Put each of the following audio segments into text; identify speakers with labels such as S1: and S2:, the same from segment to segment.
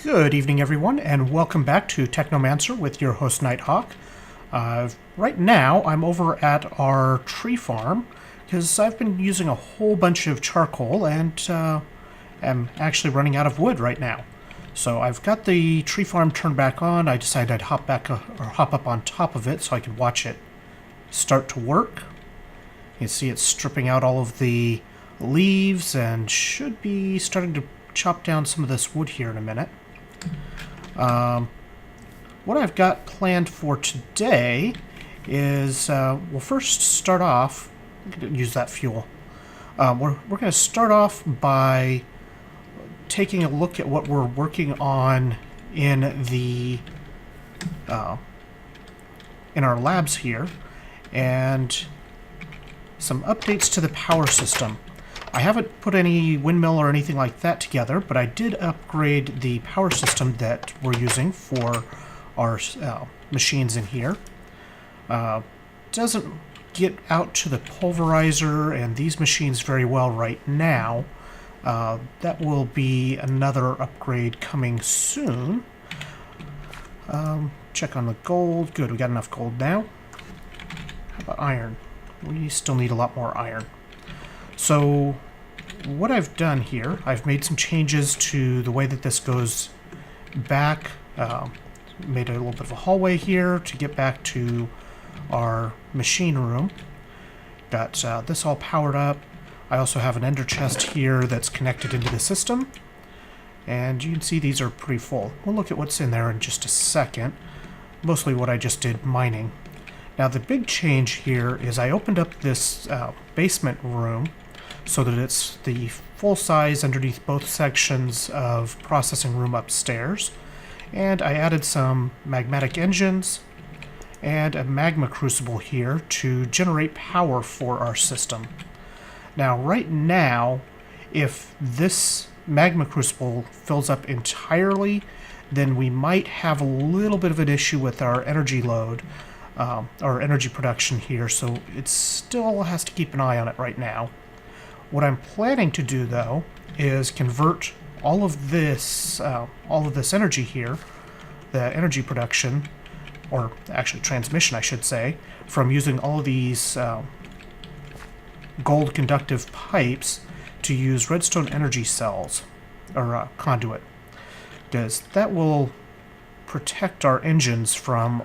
S1: Good evening, everyone, and welcome back to Technomancer with your host, Nighthawk. Right now, I'm over at our tree farm because I've been using a whole bunch of charcoal and am actually running out of wood right now. So I've got the tree farm turned back on. I decided I'd hop up on top of it so I could watch it start to work. You can see it's stripping out all of the leaves and should be starting to chop down some of this wood here in a minute. What I've got planned for today is we'll first start off. Use that fuel. We're going to start off by taking a look at what we're working on in the in our labs here, and some updates to the power system. I haven't put any windmill or anything like that together, but I did upgrade the power system that we're using for our machines in here. Doesn't get out to the pulverizer and these machines very well right now. That will be another upgrade coming soon. Check on the gold. Good, we got enough gold now. How about iron? We still need a lot more iron. So what I've done here, I've made some changes to the way that this goes back. Made a little bit of a hallway here to get back to our machine room. Got this all powered up. I also have an ender chest here that's connected into the system. And you can see these are pretty full. We'll look at what's in there in just a second. Mostly what I just did mining. Now the big change here is I opened up this basement room so that it's the full size underneath both sections of processing room upstairs. And I added some magmatic engines and a magma crucible here to generate power for our system. Now right now, if this magma crucible fills up entirely, then we might have a little bit of an issue with our energy load. Our energy production here, so it still has to keep an eye on it right now. What I'm planning to do, though, is convert all of this energy here, the energy production, or actually transmission, I should say, from using all of these gold conductive pipes to use redstone energy cells, or conduit, because that will protect our engines from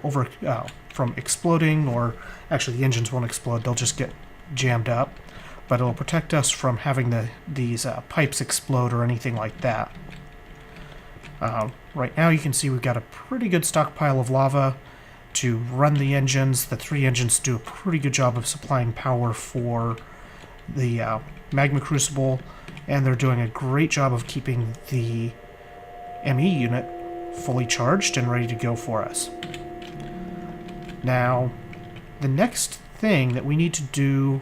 S1: exploding, or actually the engines won't explode, they'll just get jammed up, but it'll protect us from having these pipes explode or anything like that. Right now you can see we've got a pretty good stockpile of lava to run the engines. The 3 engines do a pretty good job of supplying power for the magma crucible, and they're doing a great job of keeping the ME unit fully charged and ready to go for us. Now, the next thing that we need to do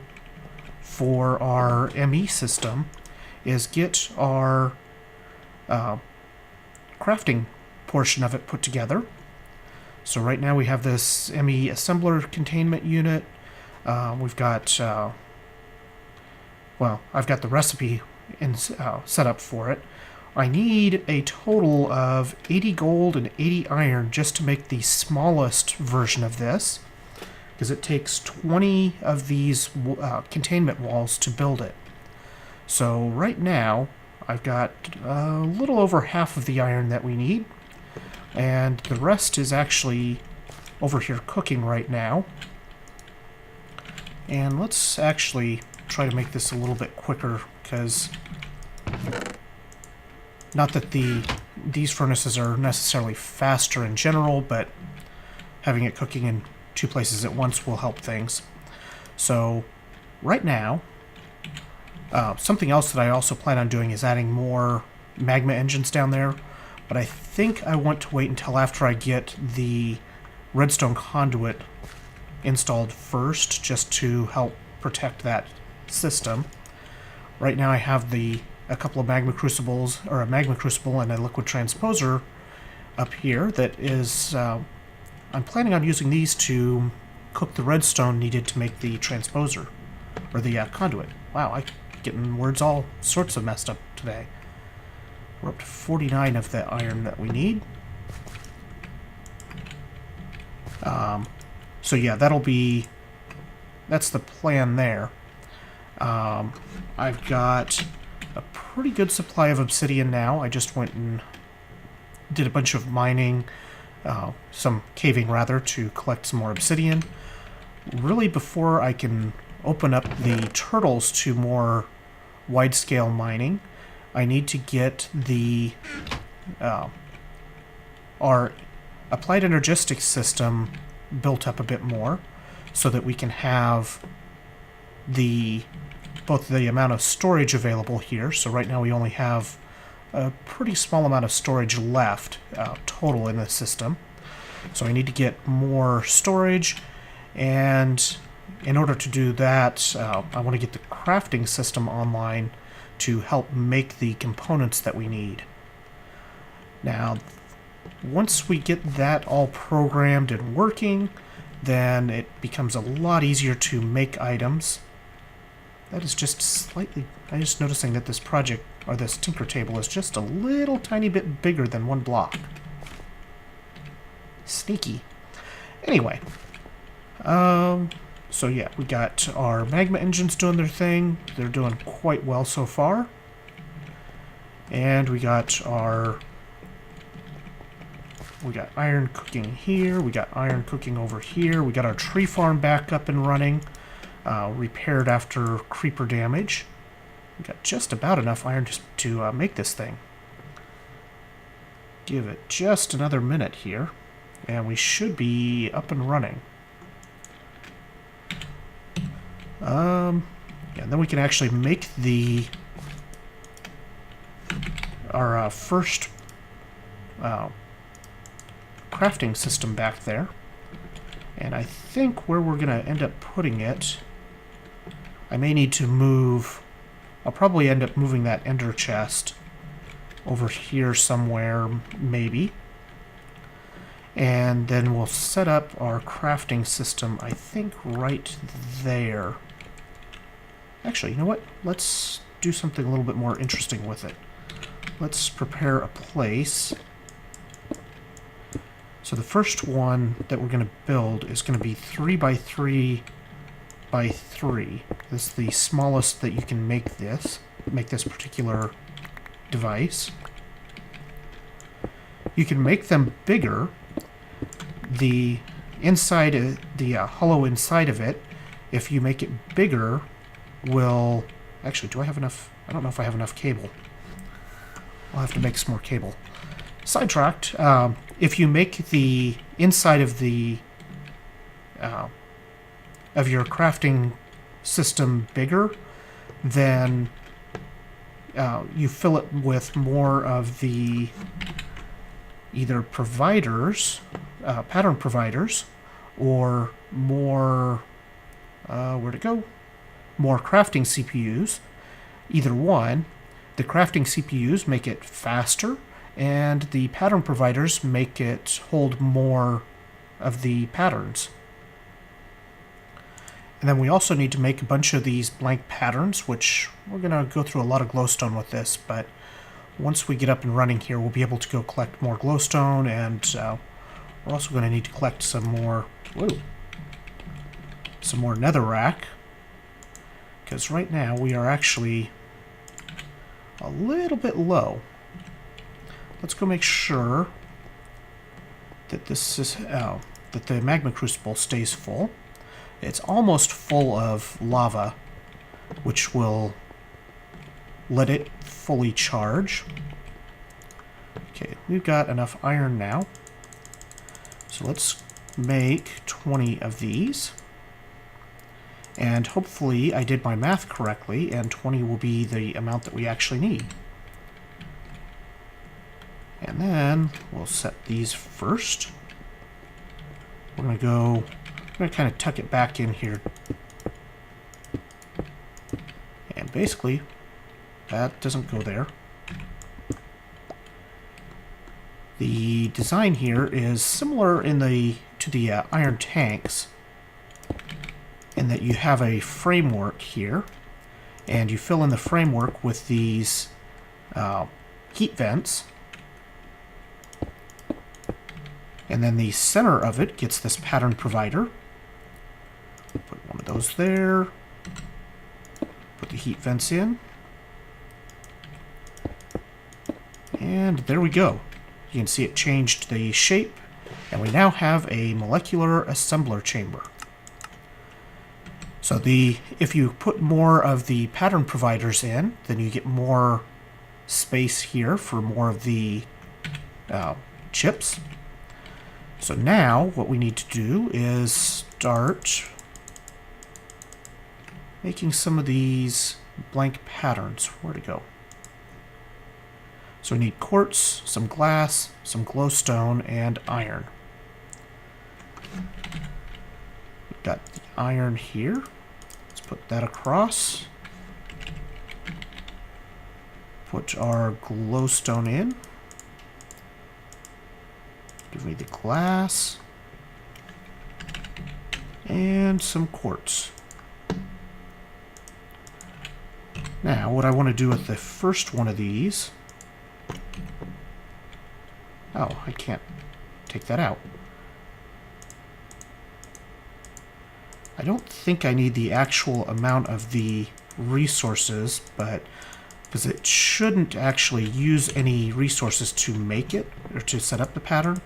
S1: for our ME system is get our crafting portion of it put together. So right now we have this ME assembler containment unit. We've got, well, I've got the recipe set up for it. I need a total of 80 gold and 80 iron just to make the smallest version of this, because it takes 20 of these containment walls to build it. So right now I've got a little over half of the iron that we need, and the rest is actually over here cooking right now. And let's actually try to make this a little bit quicker, because not that these furnaces are necessarily faster in general, but having it cooking in 2 places at once will help things. So right now, something else that I also plan on doing is adding more magma engines down there, but I think I want to wait until after I get the redstone conduit installed first, just to help protect that system. Right now I have a couple of magma crucibles, or a magma crucible and a liquid transposer up here that is, I'm planning on using these to cook the redstone needed to make the transposer, or the conduit. Wow, I'm getting words all sorts of messed up today. We're up to 49 of the iron that we need. So yeah, that's the plan there. I've got a pretty good supply of obsidian now. I just went and did a bunch of mining, some caving rather, to collect some more obsidian. Really, before I can open up the turtles to more wide-scale mining, I need to get the our applied energetics system built up a bit more, so that we can have both the amount of storage available here. So right now we only have a pretty small amount of storage left total in the system. So I need to get more storage, and in order to do that, I want to get the crafting system online to help make the components that we need. Now, once we get that all programmed and working, then it becomes a lot easier to make items. That is just slightly... I'm just noticing that this project, or this tinker table, is just a little tiny bit bigger than one block. Sneaky. Anyway. So yeah, we got our magma engines doing their thing. They're doing quite well so far. And we got iron cooking here. We got iron cooking over here. We got our tree farm back up and running. Repaired after creeper damage. We got just about enough iron to make this thing. Give it just another minute here, and we should be up and running. Yeah, and then we can actually make our first crafting system back there. And I think where we're going to end up putting it, I may need to move... I'll probably end up moving that ender chest over here somewhere, maybe. And then we'll set up our crafting system, I think, right there. Actually, you know what? Let's do something a little bit more interesting with it. Let's prepare a place. So the first one that we're going to build is going to be 3 by 3 by 3. This is the smallest that you can make this particular device. You can make them bigger. The inside, the hollow inside of it, if you make it bigger, will... Actually, do I have enough? I don't know if I have enough cable. I'll have to make some more cable. Sidetracked. If you make the inside of the of your crafting system bigger, then you fill it with more of the either providers, pattern providers, or more where'd it go? More crafting CPUs. Either one. The crafting CPUs make it faster, and the pattern providers make it hold more of the patterns. And then we also need to make a bunch of these blank patterns, which we're going to go through a lot of glowstone with this, but once we get up and running here, we'll be able to go collect more glowstone, and we're also going to need to collect some more netherrack, because right now we are actually a little bit low. Let's go make sure that this is that the magma crucible stays full. It's almost full of lava, which will let it fully charge. Okay, we've got enough iron now. So let's make 20 of these. And hopefully I did my math correctly, and 20 will be the amount that we actually need. And then we'll set these first. We're going to kind of tuck it back in here. And basically, that doesn't go there. The design here is similar to the iron tanks, in that you have a framework here, and you fill in the framework with these heat vents. And then the center of it gets this pattern provider. Put one of those there. Put the heat vents in. And there we go. You can see it changed the shape, and we now have a molecular assembler chamber. So if you put more of the pattern providers in, then you get more space here for more of the chips. So now what we need to do is start making some of these blank patterns. Where to go? So we need quartz, some glass, some glowstone, and iron. We've got the iron here. Let's put that across. Put our glowstone in. Give me the glass. And some quartz. Now, what I want to do with the first one of these... Oh, I can't take that out. I don't think I need the actual amount of the resources, but because it shouldn't actually use any resources to make it or to set up the pattern.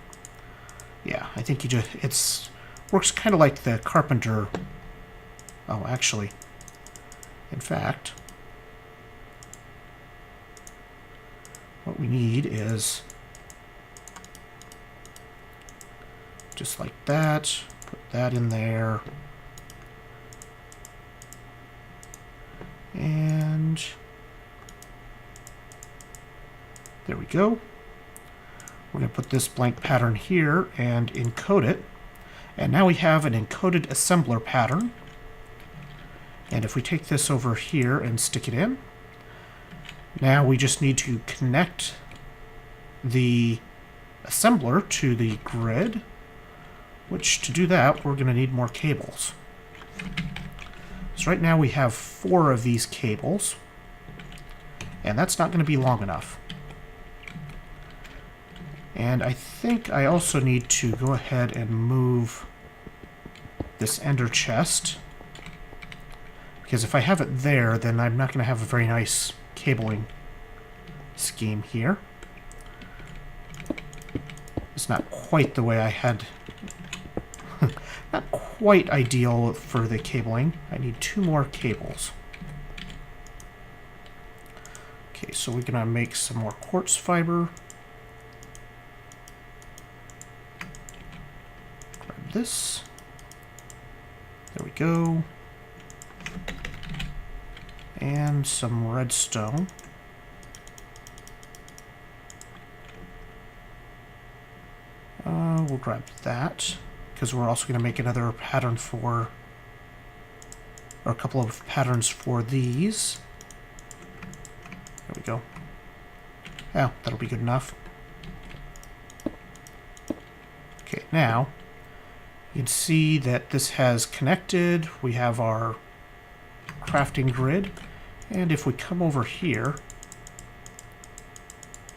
S1: Yeah, I think it's works kind of like the carpenter. Oh, actually, in fact, what we need is just like that. Put that in there. And there we go. We're going to put this blank pattern here and encode it. And now we have an encoded assembler pattern. And if we take this over here and stick it in, now we just need to connect the assembler to the grid, which to do that, we're going to need more cables. So right now we have 4 of these cables, and that's not going to be long enough. And I think I also need to go ahead and move this ender chest, because if I have it there, then I'm not going to have a very nice cabling scheme here. It's not quite the way I had... not quite ideal for the cabling. I need 2 more cables. Okay, so we're going to make some more quartz fiber. Grab this. There we go. And some redstone. We'll grab that, because we're also going to make another pattern for, or a couple of patterns for these. There we go. Yeah, that'll be good enough. Okay, now you can see that this has connected. We have our crafting grid, and if we come over here,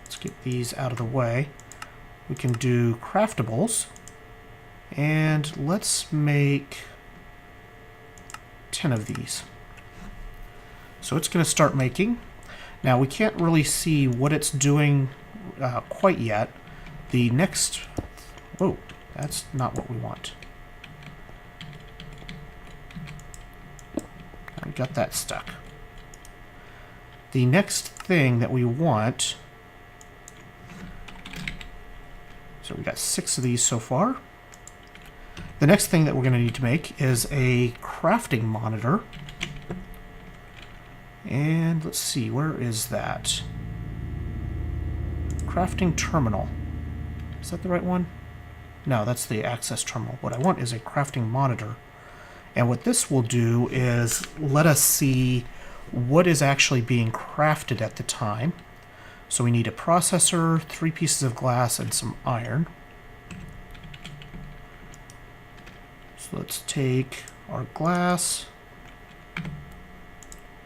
S1: let's get these out of the way. We can do craftables, and let's make 10 of these. So it's going to start making. Now we can't really see what it's doing quite yet. The next... Whoa, that's not what we want. I got that stuck. The next thing that we want... So we got 6 of these so far. The next thing that we're going to need to make is a crafting monitor. And let's see, where is that? Crafting terminal. Is that the right one? No, that's the access terminal. What I want is a crafting monitor. And what this will do is let us see what is actually being crafted at the time. So we need a processor, 3 pieces of glass, and some iron. So let's take our glass.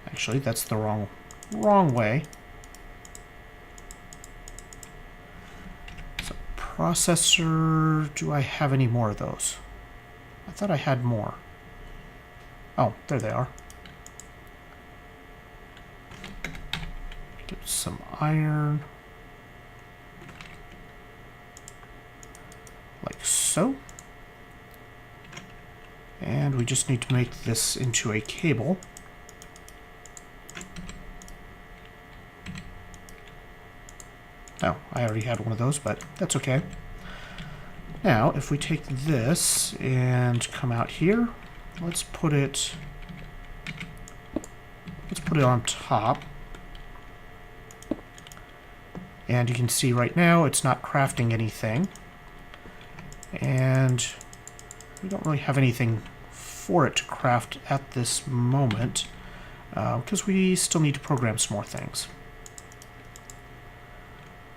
S1: Actually, that's the wrong way. Processor, do I have any more of those? I thought I had more. Oh, there they are. Get some iron. Like so. And we just need to make this into a cable. Oh, I already had one of those, but that's okay. Now, if we take this and come out here, let's put it on top. And you can see right now it's not crafting anything. And we don't really have anything for it to craft at this moment, because we still need to program some more things.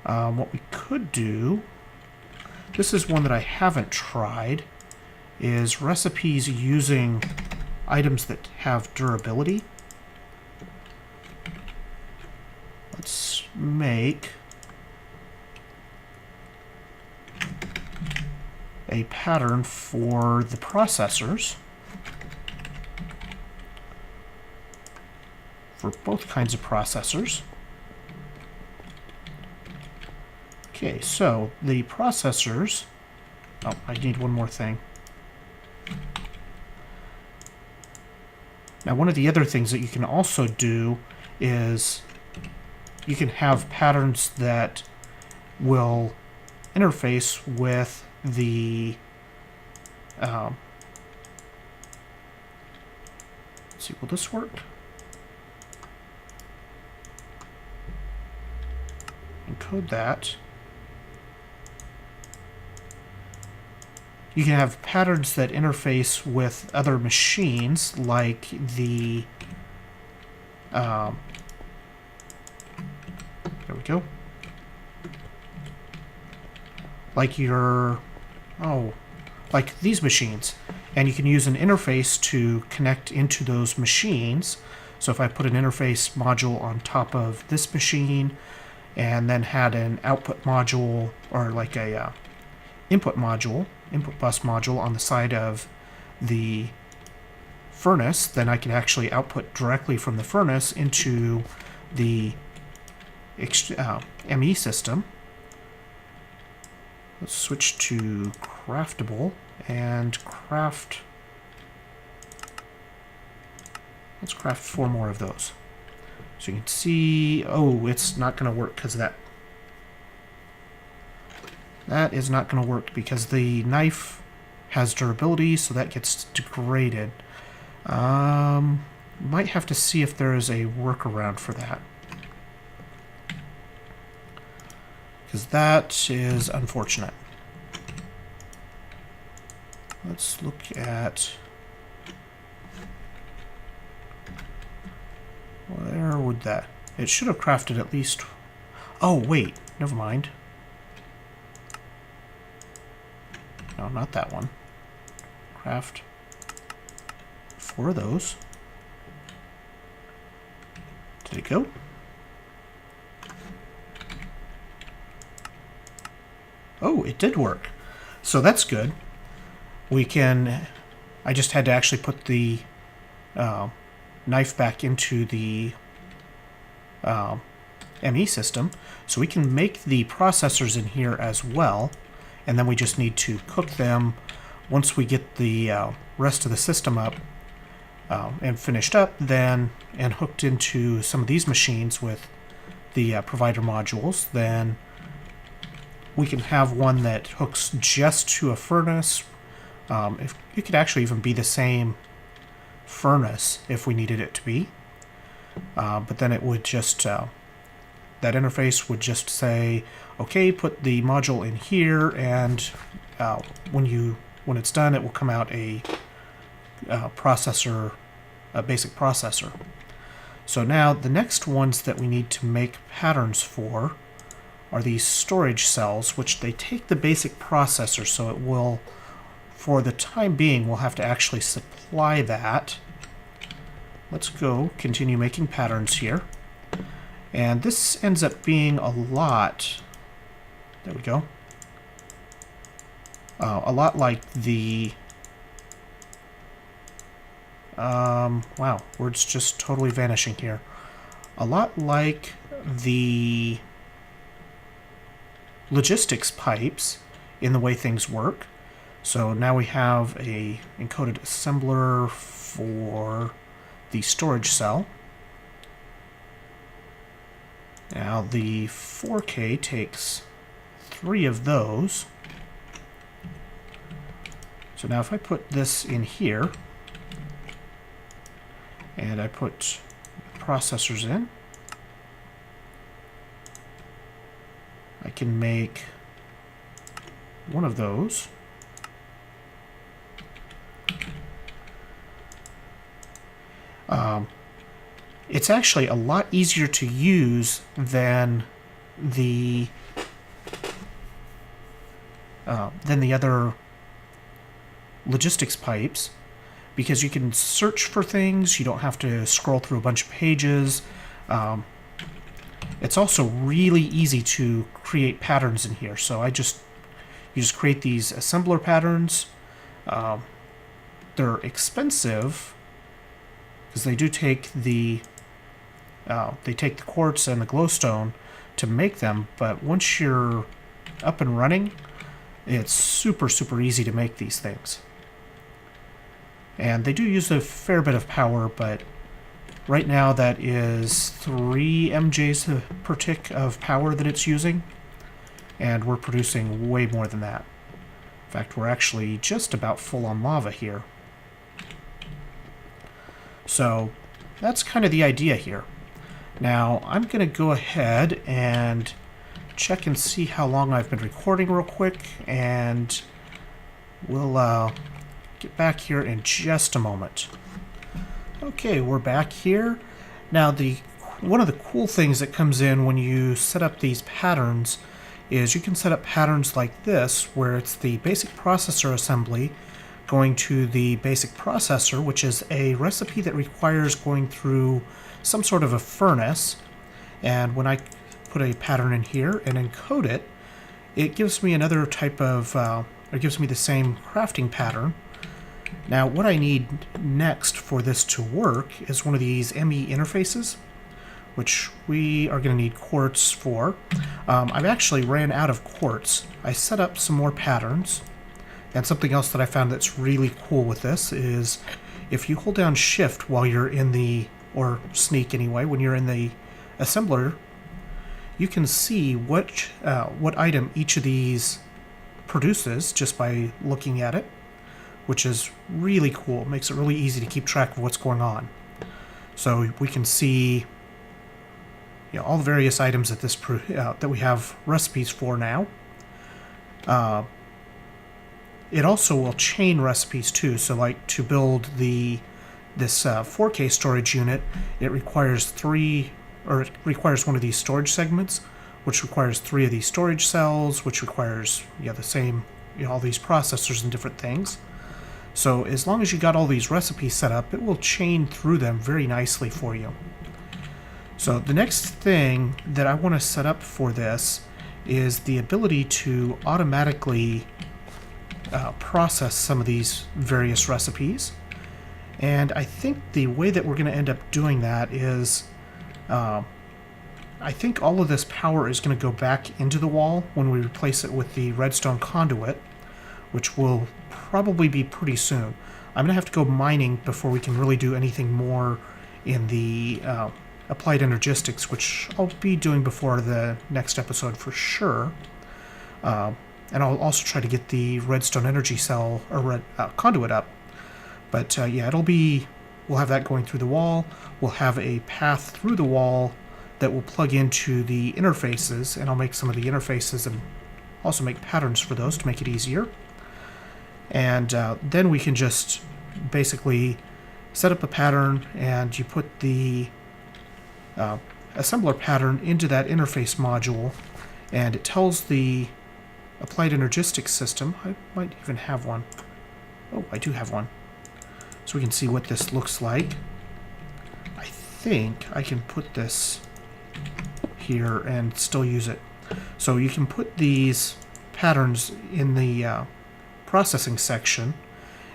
S1: What we could do, this is one that I haven't tried, is recipes using items that have durability. Let's make a pattern for the processors, for both kinds of processors. Okay, so the processors... Oh, I need one more thing. Now, one of the other things that you can also do is you can have patterns that will interface with the... let's see, will this work? Encode that. You can have patterns that interface with other machines, like the... there we go. Like your... Oh, like these machines. And you can use an interface to connect into those machines. So if I put an interface module on top of this machine, and then had an output module, or like a input module, input bus module on the side of the furnace, then I can actually output directly from the furnace into the ME system. Let's switch to craftable and craft. Let's craft 4 more of those. So you can see, oh, it's not going to work because that is not going to work because the knife has durability, so that gets degraded. Might have to see if there is a workaround for that, because that is unfortunate. Let's look at... Where would that... It should have crafted at least... Oh, wait. Never mind. No, not that one. Craft 4 of those. Did it go? Oh, it did work. So that's good. We can... I just had to actually put the knife back into the ME system. So we can make the processors in here as well. And then we just need to cook them once we get the rest of the system up and finished up, then and hooked into some of these machines with the provider modules. Then we can have one that hooks just to a furnace. If it could actually even be the same furnace if we needed it to be, but then it would just that interface would just say, okay, put the module in here, and when it's done, it will come out a processor, a basic processor. So now the next ones that we need to make patterns for are these storage cells, which they take the basic processor, so it will, for the time being, we'll have to actually supply that. Let's go continue making patterns here. And this ends up being a lot. There we go. A lot like the... wow, words just totally vanishing here. A lot like the logistics pipes in the way things work. So now we have a encoded assembler for the storage cell. Now the 4K takes 3 of those. So now if I put this in here, and I put processors in, I can make one of those. It's actually a lot easier to use than the other logistics pipes, because you can search for things. You don't have to scroll through a bunch of pages. It's also really easy to create patterns in here. So you just create these assembler patterns. They're expensive because they do take the quartz and the glowstone to make them, but once you're up and running, it's super, super easy to make these things. And they do use a fair bit of power, but right now that is 3 MJs per tick of power that it's using, and we're producing way more than that. In fact, we're actually just about full on lava here. So that's kind of the idea here. Now I'm going to go ahead and check and see how long I've been recording real quick, and we'll get back here in just a moment. Okay, we're back here. Now one of the cool things that comes in when you set up these patterns is you can set up patterns like this, where it's the basic processor assembly going to the basic processor, which is a recipe that requires going through some sort of a furnace. And when I put a pattern in here and encode it, it gives me another type of, it gives me the same crafting pattern. Now what I need next for this to work is one of these ME interfaces, which we are going to need quartz for. I've actually ran out of quartz. I set up some more patterns, and something else that I found that's really cool with this is if you hold down shift while you're in the, or sneak anyway, when you're in the assembler, you can see what item each of these produces just by looking at it, which is really cool. It makes it really easy to keep track of what's going on. So we can see, you know, all the various items that that we have recipes for now. It also will chain recipes too. So like to build this 4K storage unit, it requires one of these storage segments, which requires 3 of these storage cells, which requires the same, all these processors and different things. So as long as you got all these recipes set up, it will chain through them very nicely for you. So the next thing that I want to set up for this is the ability to automatically process some of these various recipes. And I think the way that we're going to end up doing that is, I think all of this power is going to go back into the wall when we replace it with the redstone conduit, which will probably be pretty soon. I'm going to have to go mining before we can really do anything more in the applied energistics, which I'll be doing before the next episode for sure. And I'll also try to get the redstone energy cell or conduit up. But yeah, we'll have that going through the wall. We'll have a path through the wall that will plug into the interfaces, and I'll make some of the interfaces and also make patterns for those to make it easier. And then we can just basically set up a pattern, and you put the assembler pattern into that interface module, and it tells the applied energistics system. I might even have one. Oh, I do have one. So we can see what this looks like. I think I can put this here and still use it. So you can put these patterns in the processing section,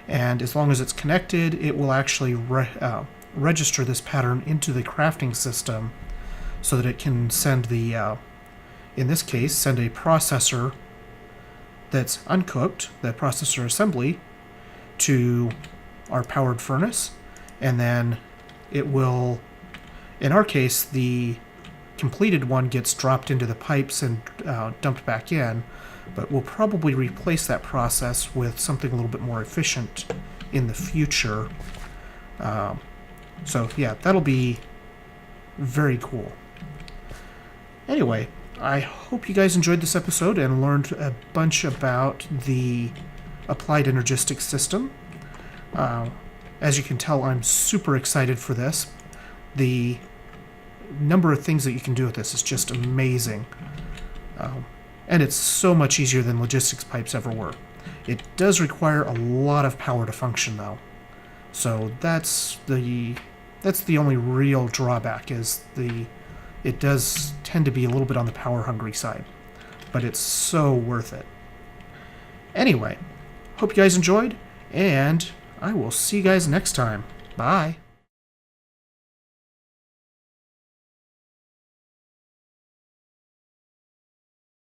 S1: and as long as it's connected, it will actually register this pattern into the crafting system so that it can send the, in this case, send a processor that's uncooked, the processor assembly, to our powered furnace, and then it will, in our case, the completed one gets dropped into the pipes and dumped back in, but we'll probably replace that process with something a little bit more efficient in the future. So yeah, that'll be very cool. Anyway, I hope you guys enjoyed this episode and learned a bunch about the Applied Energistics system. As you can tell, I'm super excited for this. The number of things that you can do with this is just amazing. And it's so much easier than logistics pipes ever were. It does require a lot of power to function, though. So that's the only real drawback, is it does tend to be a little bit on the power-hungry side. But it's so worth it. Anyway, hope you guys enjoyed, and I will see you guys next time. Bye!